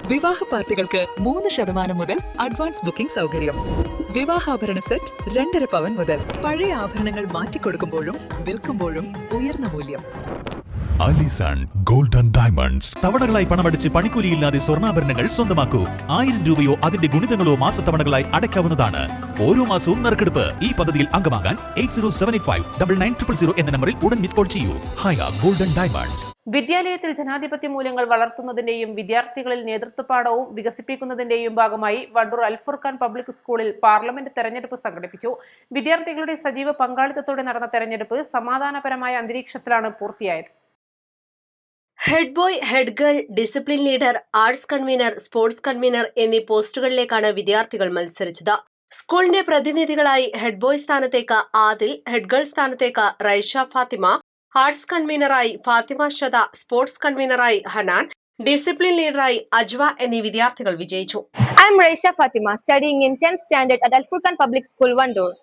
വിവാഹ പാർട്ടികൾക്ക് 3% മുതൽ അഡ്വാൻസ് ബുക്കിംഗ് സൗകര്യം. വിവാഹാഭരണ സെറ്റ് 2.5 പവൻ മുതൽ. പഴയ ആഭരണങ്ങൾ മാറ്റിക്കൊടുക്കുമ്പോഴും വിൽക്കുമ്പോഴും ഉയർന്ന മൂല്യം. Alison golden diamonds. തവണകളായി പണമടിച്ച് പണിക്കൂലിയില്ലാതെ സ്വർണ്ണാഭരണങ്ങൾ സ്വന്തമാക്കൂ. 1000 രൂപയോ അതിന്റെ ഗുണിതങ്ങളോ മാസത്തവണകളായി അടയ്ക്കാവുന്നതാണ്. ഓരോ മാസവും നറുക്കെടുപ്പ്. ഈ പദ്ധതിയിൽ അംഗമാകാൻ 8078599000 എന്ന നമ്പറിൽ ഉടൻ മിസ് കോൾ ചെയ്യൂ. ഹയ ഗോൾഡൻ ഡയമണ്ട്സ്. വിദ്യാലയത്തിൽ ജനാധിപത്യ മൂല്യങ്ങൾ വളർത്തുന്നതിന്റെയും വിദ്യാർത്ഥികളിൽ നേതൃത്വപാഠവും വികസിപ്പിക്കുന്നതിന്റെയും ഭാഗമായി വണ്ടൂർ അൽഫുർഖാൻ പബ്ലിക് സ്കൂളിൽ പാർലമെന്റ് തെരഞ്ഞെടുപ്പ് സംഘടിപ്പിച്ചു. വിദ്യാർത്ഥികളുടെ സജീവ പങ്കാളിത്തത്തോടെ നടന്ന തെരഞ്ഞെടുപ്പ് സമാധാനപരമായ അന്തരീക്ഷത്തിലാണ് പൂർത്തിയായത്. Head boy, head girl, discipline leader, arts convener, sports convener എന്നീ പോസ്റ്റുകളിലേക്കാണ് വിദ്യാർത്ഥികൾ മത്സരിച്ചത്. സ്കൂളിന്റെ പ്രതിനിധികളായി ഹെഡ് ബോയ് സ്ഥാനത്തേക്ക് ആദിൽ, ഹെഡ് ഗേൾ സ്ഥാനത്തേക്ക് റൈഷ ഫാത്തിമ, ആർട്സ് കൺവീനറായി ഫാത്തിമ ഷദ, സ്പോർട്സ് കൺവീനറായി ഹനാൻ, ഡിസിപ്ലിൻ ലീഡറായി അജ്വ എന്നീ വിദ്യാർത്ഥികൾ വിജയിച്ചു. I am Raisha Fatima, studying in 10th standard at Al-Furqan Public School, Vandoor.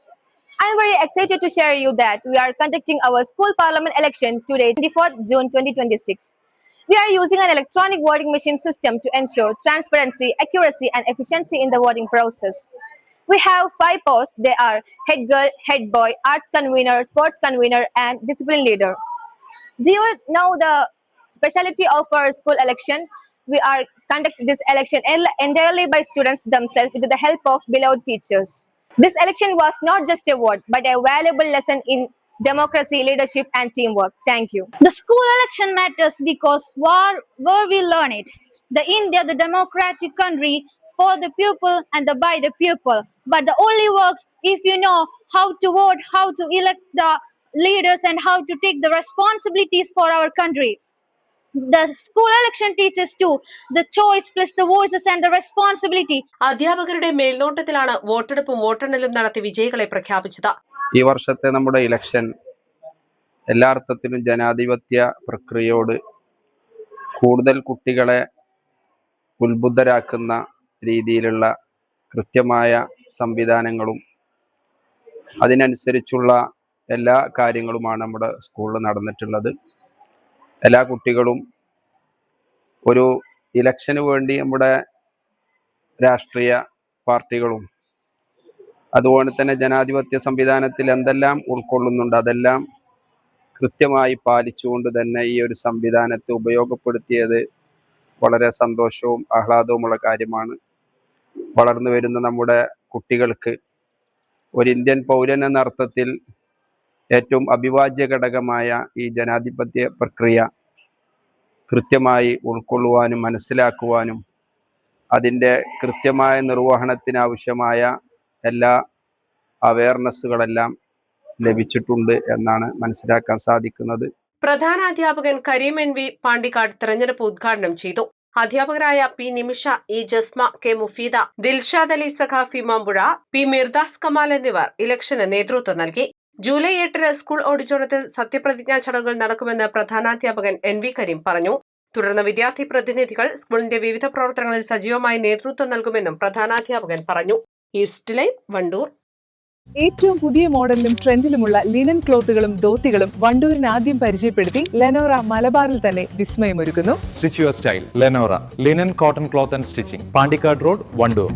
I am very excited to share you that we are conducting our school parliament election today, 24th June 2026. We are using an electronic voting machine system to ensure transparency, accuracy and efficiency in the voting process. We have 5 posts. They are head girl, head boy, arts convener, sports convener and discipline leader. Do you know the speciality of our school election? We are conducting this election entirely by students themselves with the help of beloved teachers. This election was not just a vote but a valuable lesson in democracy, leadership and teamwork. Thank you. The school election matters because where we learn it. The India, the democratic country for the people and by the people. But the only works if you know how to vote, how to elect the leaders and how to take the responsibilities for our country. The school election teaches too the choice plus the voices and the responsibility. അധ്യാപകരുടെ മേൽനോട്ടത്തിലാണ് വോട്ടെടുപ്പും വോട്ടെണ്ണലും നടത്തി വിജയികളെ പ്രഖ്യാപിച്ചത്. ഈ വർഷത്തെ നമ്മുടെ election എല്ലാ അർത്ഥത്തിലും ജനാധിപത്യ പ്രക്രിയയോട് കൂടുതൽ കുട്ടികളെ ഉത്ബുദ്ധരാക്കുന്ന രീതിയിലുള്ള കൃത്യമായ സംവിധാനങ്ങളും അതിനനുസരിച്ചുള്ള എല്ലാ കാര്യങ്ങളുമാണ് നമ്മുടെ സ്കൂളിൽ നടന്നിട്ടുള്ളത്. എല്ലാ കുട്ടികളും ഒരു ഇലക്ഷന് വേണ്ടി നമ്മുടെ രാഷ്ട്രീയ പാർട്ടികളും അതുപോലെ തന്നെ ജനാധിപത്യ സംവിധാനത്തിൽ എന്തെല്ലാം ഉൾക്കൊള്ളുന്നുണ്ട് അതെല്ലാം കൃത്യമായി പാലിച്ചുകൊണ്ട് തന്നെ ഈ ഒരു സംവിധാനത്തെ ഉപയോഗപ്പെടുത്തിയത് വളരെ സന്തോഷവും ആഹ്ലാദവുമുള്ള കാര്യമാണ്. വളർന്നു വരുന്ന നമ്മുടെ കുട്ടികൾക്ക് ഒരു ഇന്ത്യൻ പൗരൻ എന്ന അർത്ഥത്തിൽ ഏറ്റവും അവിഭാജ്യ ഘടകമായ ഈ ജനാധിപത്യ പ്രക്രിയ കൃത്യമായി ഉൾക്കൊള്ളുവാനും മനസ്സിലാക്കുവാനും അതിൻ്റെ കൃത്യമായ നിർവഹണത്തിനാവശ്യമായ എല്ലാ അവയർനെസ്സുകളെല്ലാം ലഭിച്ചിട്ടുണ്ട് എന്നാണ് മനസ്സിലാക്കാൻ സാധിക്കുന്നത്. പ്രധാനാധ്യാപകൻ കരീം എൻ വി പാണ്ടിക്കാട് തെരഞ്ഞെടുപ്പ് ഉദ്ഘാടനം ചെയ്തു. അധ്യാപകരായ P Nimisha, E Jasma, K Mufeeda, Dilshad Ali Saqafi Mambuzha, P Mirdas Kamal എന്നിവർ ഇലക്ഷന് നേതൃത്വം നൽകി. ജൂലൈ 8 സ്കൂൾ ഓഡിറ്റോറിയത്തിൽ സത്യപ്രതിജ്ഞാ ചടങ്ങുകൾ നടക്കുമെന്ന് പ്രധാനാധ്യാപകൻ എൻ വി കരീം പറഞ്ഞു. തുടർന്ന് വിദ്യാർത്ഥി പ്രതിനിധികൾ സ്കൂളിന്റെ വിവിധ പ്രവർത്തനങ്ങളിൽ സജീവമായി നേതൃത്വം നൽകുമെന്നും പ്രധാനാധ്യാപകൻ പറഞ്ഞു. East live, Wandoor. ഏറ്റവും പുതിയ മോഡലിലും ട്രെൻഡിലുമുള്ള ലിനൻ ക്ലോത്തുകളും ധോത്തികളും വണ്ടൂരിന് ആദ്യം പരിചയപ്പെടുത്തി ലെനോറ മലബാറിൽ തന്നെ വിസ്മയമൊരുക്കുന്നു. Stitch your style Lenora linen cotton cloth and stitching, Pandikkad road, Wandoor.